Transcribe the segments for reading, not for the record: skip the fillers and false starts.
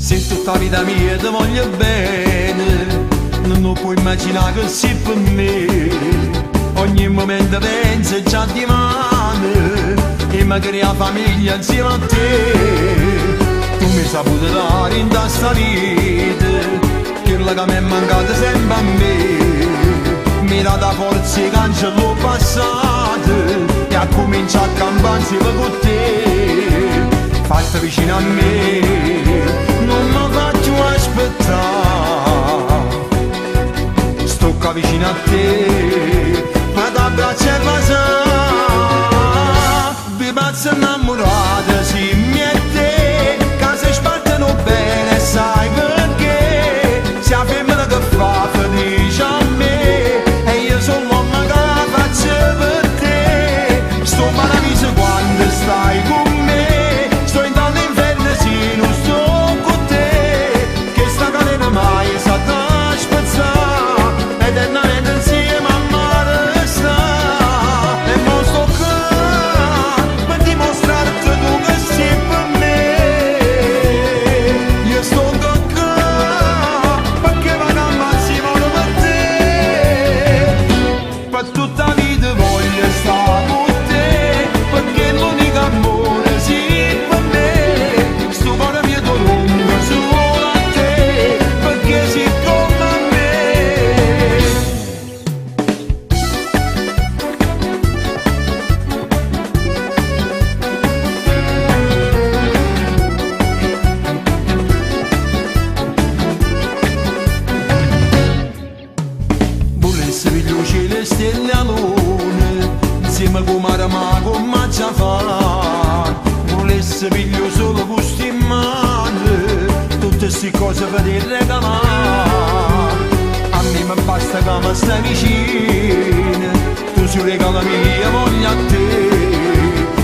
Se tutta la vita mia ti voglio bene, non puoi immaginare che sei per me. Ogni momento penso già di mano e mi crea famiglia insieme a te. Tu mi hai saputo dare in questa vita quella che mi è mancata sempre a me. Mi dà da forza e cancello passato e a cominciare a campare insieme con te. Fatta vicino a me, non mi faccio aspettare. Sto qua vicino a te, ma da braccia e pasà. Vi pazzo innamorata, sì, mi e te, che si spartono bene, sai perché? Se la femmina che fa felice a me, e io sono l'uomo che faccio per te. Sto paradiso quando stai con me, sto in tanto inferno se non sto con te, che sta catena mai sa da spezzare, eternamente insieme a mare sta. E mo sto qua per dimostrarti tu che sei per me. Io sto qua perché vado al massimo per te. Per tutta la vita voglio stare con te, perché l'unico amore sì per me. Sto cuore mio tu lungo solo a te, perché sei come me. Volesse pigliare cielo e stelle a luna, insieme con mare ma con maccia fa. Volesse pigliare solo gusti in mano, tutte queste cose per ti regalare. A me mi basta che mi stai vicino, tu sei regala mia voglia a te.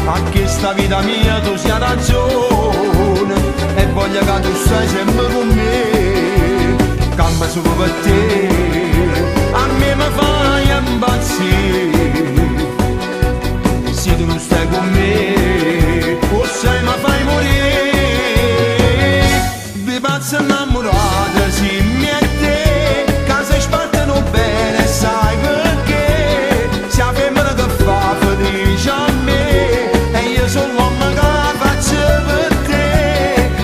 A questa vita mia tu sia ragione, e voglio che tu stai sempre con me. Campa solo per te, a me mi fai impazzire. Se tu non stai con me, o sai mi fai morire. Vi pazzo innamorata, sì, mi e te, che si spartono bene, sai perché? Se la femmina che fa felice a me, e io sono l'uomo che faccio per te.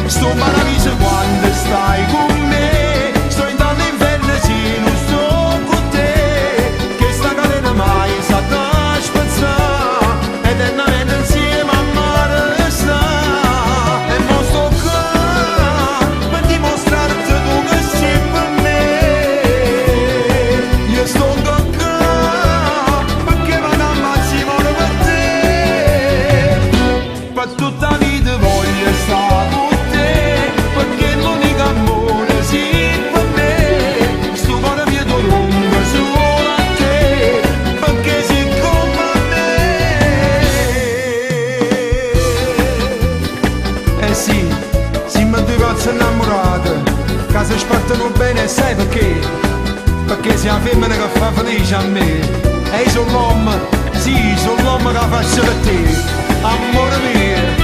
Sto paradiso quando stai con me, sto in tanto inferno se non sto con te, che sta catena mai sa da spezzare, eternamente insieme a mare sta. E mo sto qua per dimostrarti tu che sei per me. Io sto qua perché vado al massimo per te. Per tutta la vita voglio stare con te, perché l'unico amore sì per me. Sto cuore mio tu lungo solo a te, perché sei come me. Eh sì, siamo due cozze innamorate, che si spartono bene, sai perché? Perché sei la femmina che fa felice a me. E io sono l'uomo, sì, sono l'uomo che faccio per te, amore mio.